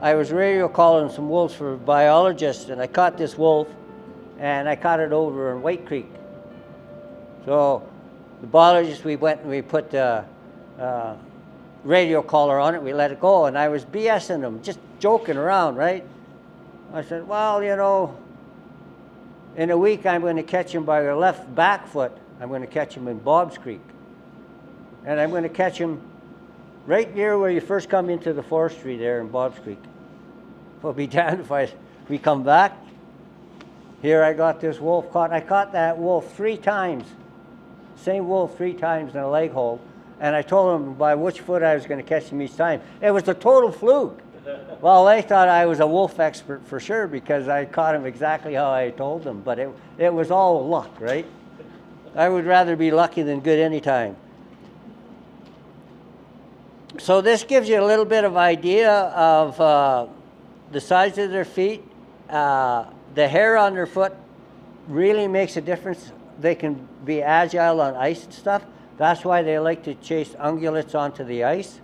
I was radio calling some wolves for biologists, and I caught this wolf, and I caught it over in White Creek. So the biologists, we went and we put the radio collar on it, we let it go, and I was BSing them, just joking around, right? I said, well, you know, in a week I'm going to catch him by your left back foot. I'm going to catch him in Bob's Creek. And I'm going to catch him right near where you first come into the forestry there in Bob's Creek. Well, be damned if we come back. Here I got this wolf caught. I caught that wolf 3 times. Same wolf 3 times in a leg hold. And I told him by which foot I was going to catch him each time. It was a total fluke. Well, they thought I was a wolf expert for sure because I caught him exactly how I told them. But it was all luck, right? I would rather be lucky than good any time. So this gives you a little bit of idea of the size of their feet. The hair on their foot really makes a difference. They can be agile on ice and stuff. That's why they like to chase ungulates onto the ice.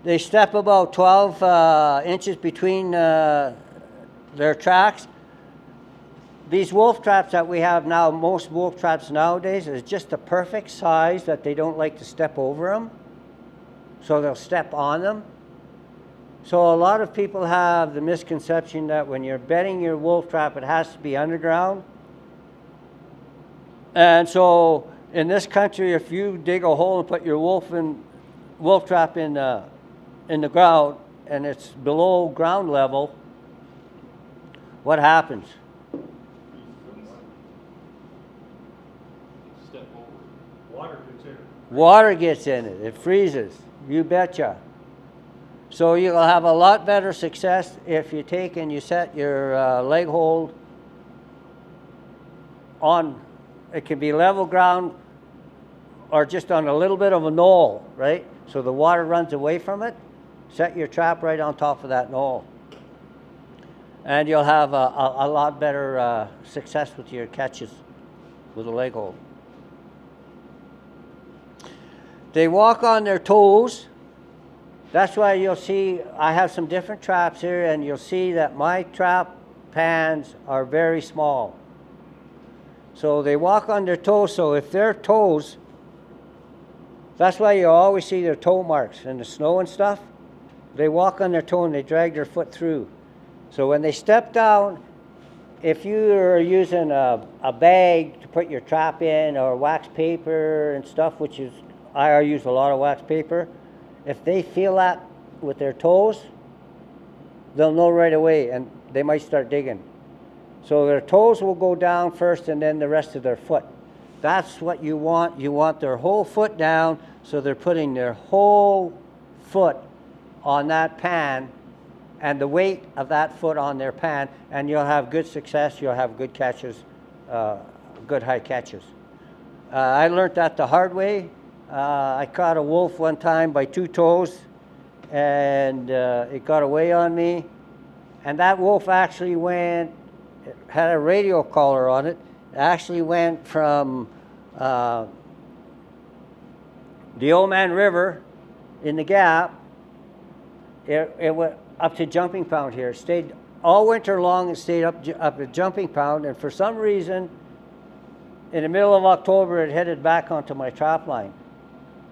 They step about 12 inches between their tracks. These wolf traps that we have now, most wolf traps nowadays, is just the perfect size that they don't like to step over them. So they'll step on them. So a lot of people have the misconception that when you're bedding your wolf trap, it has to be underground. And so in this country, if you dig a hole and put your wolf trap in the ground and it's below ground level, what happens? Water gets in it. It freezes. You betcha. So you'll have a lot better success if you take and you set your leg hold on, it can be level ground or just on a little bit of a knoll, right? So the water runs away from it. Set your trap right on top of that knoll. And you'll have a lot better success with your catches with a leg hold. They walk on their toes. That's why you'll see I have some different traps here, and you'll see that my trap pans are very small. So they walk on their toes, so if their toes, that's why you always see their toe marks in the snow and stuff. They walk on their toe and they drag their foot through. So when they step down, if you are using a bag to put your trap in or wax paper and stuff, which is, I use a lot of wax paper, if they feel that with their toes, they'll know right away and they might start digging. So their toes will go down first and then the rest of their foot. That's what you want. You want their whole foot down, so they're putting their whole foot on that pan and the weight of that foot on their pan, and you'll have good success. You'll have good catches, good high catches. I learned that the hard way. I caught a wolf one time by 2 toes, and it got away on me. And that wolf actually went, it had a radio collar on it. It actually went from the Old Man River in the Gap. It went up to Jumping Pound here. It stayed all winter long and stayed up at Jumping Pound. And for some reason, in the middle of October, it headed back onto my trap line.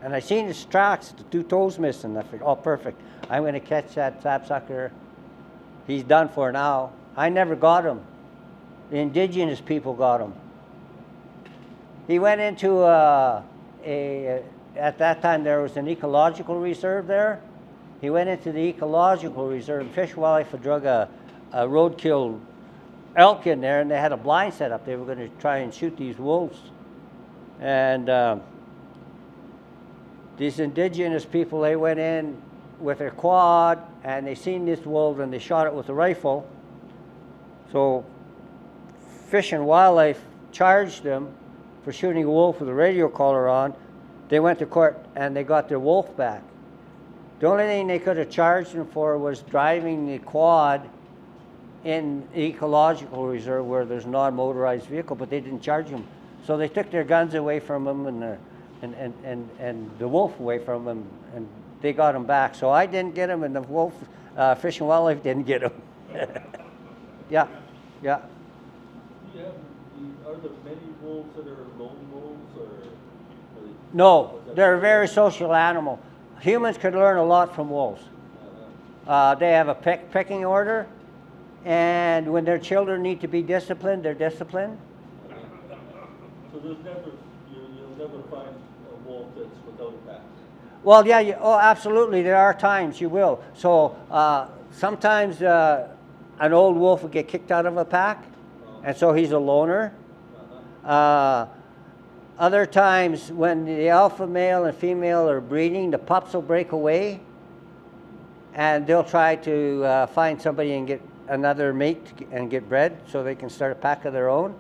And I seen his tracks, the 2 toes missing. I figured, oh, perfect. I'm going to catch that sapsucker. He's done for now. I never got him. The indigenous people got him. He went into at that time there was an ecological reserve there. He went into the ecological reserve. Fish and Wildlife had drug a roadkill elk in there, and they had a blind set up. They were going to try and shoot these wolves. And these indigenous people, they went in with their quad, and they seen this wolf, and they shot it with a rifle. So Fish and Wildlife charged them for shooting a wolf with a radio collar on. They went to court, and they got their wolf back. The only thing they could have charged them for was driving the quad in the ecological reserve where there's a non-motorized vehicle, but they didn't charge them. So they took their guns away from them and the wolf away from them and they got them back. So I didn't get them, and the wolf, Fish and Wildlife didn't get them. Yeah, yeah. Are there many wolves that are lone wolves, or No, they're a very social animal. Humans could learn a lot from wolves. They have a pecking order, and when their children need to be disciplined, they're disciplined. So you'll never find a wolf that's without a pack? Well, yeah, absolutely. There are times you will. So sometimes an old wolf will get kicked out of a pack, and so he's a loner. Other times when the alpha male and female are breeding, the pups will break away, and they'll try to find somebody and get another mate and get bred so they can start a pack of their own.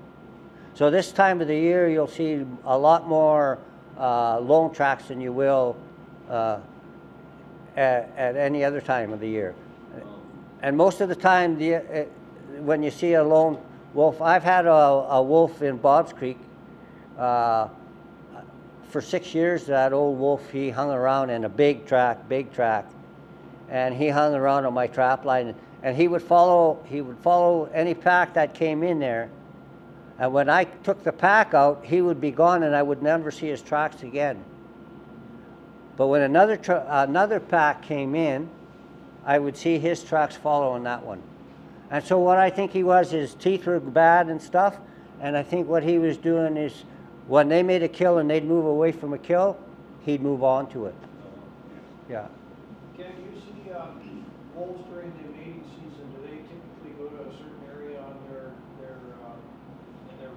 So this time of the year, you'll see a lot more lone tracks than you will at any other time of the year. And most of the time, when you see a lone wolf, I've had a wolf in Bob's Creek. For 6 years, that old wolf, he hung around in a big track, and he hung around on my trap line, and he would follow any pack that came in there. And when I took the pack out, he would be gone, and I would never see his tracks again. But when another pack came in, I would see his tracks following that one. And so what I think he was, his teeth were bad and stuff, and I think what he was doing is, when they made a kill and they'd move away from a kill, he'd move on to it. Yeah. Can you see wolves during the mating season? Do they typically go to a certain area on their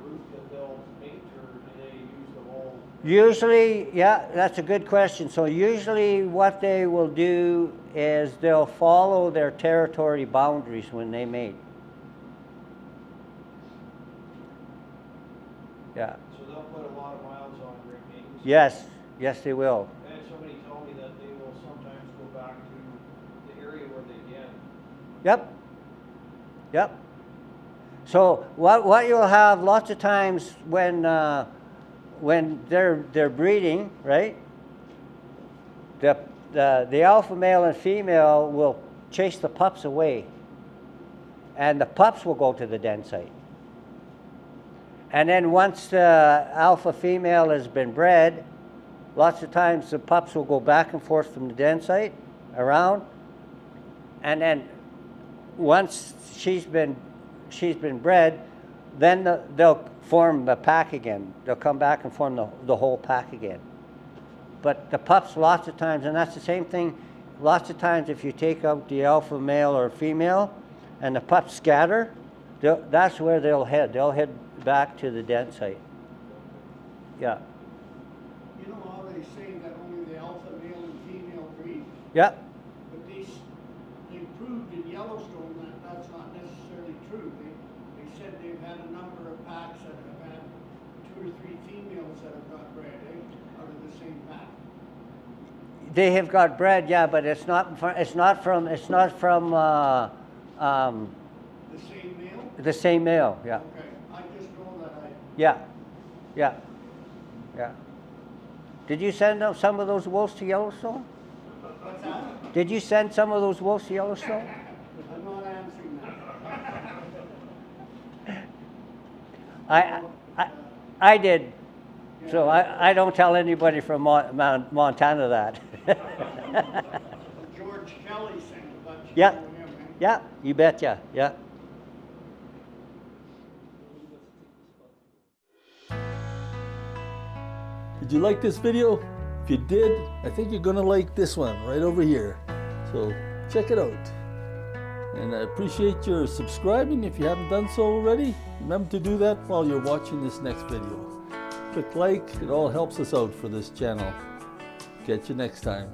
route that they'll mate, or do they use the whole? Usually, yeah, that's a good question. So usually what they will do is they'll follow their territory boundaries when they mate. Yeah. So they'll put a lot of miles on during mating season? Yes, they will. I had somebody tell me that they will sometimes go back to the area where they end. Yep. So what you'll have lots of times when they're breeding, right? The alpha male and female will chase the pups away, and the pups will go to the den site. And then once the alpha female has been bred, lots of times the pups will go back and forth from the den site around, and then once she's been bred, then they'll form the pack again. They'll come back and form the whole pack again. But the pups, lots of times, and that's the same thing, lots of times if you take out the alpha male or female and the pups scatter, that's where they'll head. They'll head back to the den site. Yeah. You know how they say that only the alpha male and female breed? Yeah. But they proved in Yellowstone that that's not necessarily true. They said they've had a number of packs that have had 2 or 3 females that have got bred, out of the same pack. They have got bred, yeah, but it's not from The same male? the same male. Yeah. Okay, I just know that Yeah. Did you send some of those wolves to Yellowstone? What's that? Did you send some of those wolves to Yellowstone? I'm not answering that. I did. So I don't tell anybody from Montana that. George Kelly sent it, but you Yeah. know him, eh? Yeah, you betcha. Yeah. Did you like this video? If you did, I think you're gonna like this one right over here. So check it out. And I appreciate your subscribing if you haven't done so already. Remember to do that while you're watching this next video. Click like, it all helps us out for this channel. Catch you next time.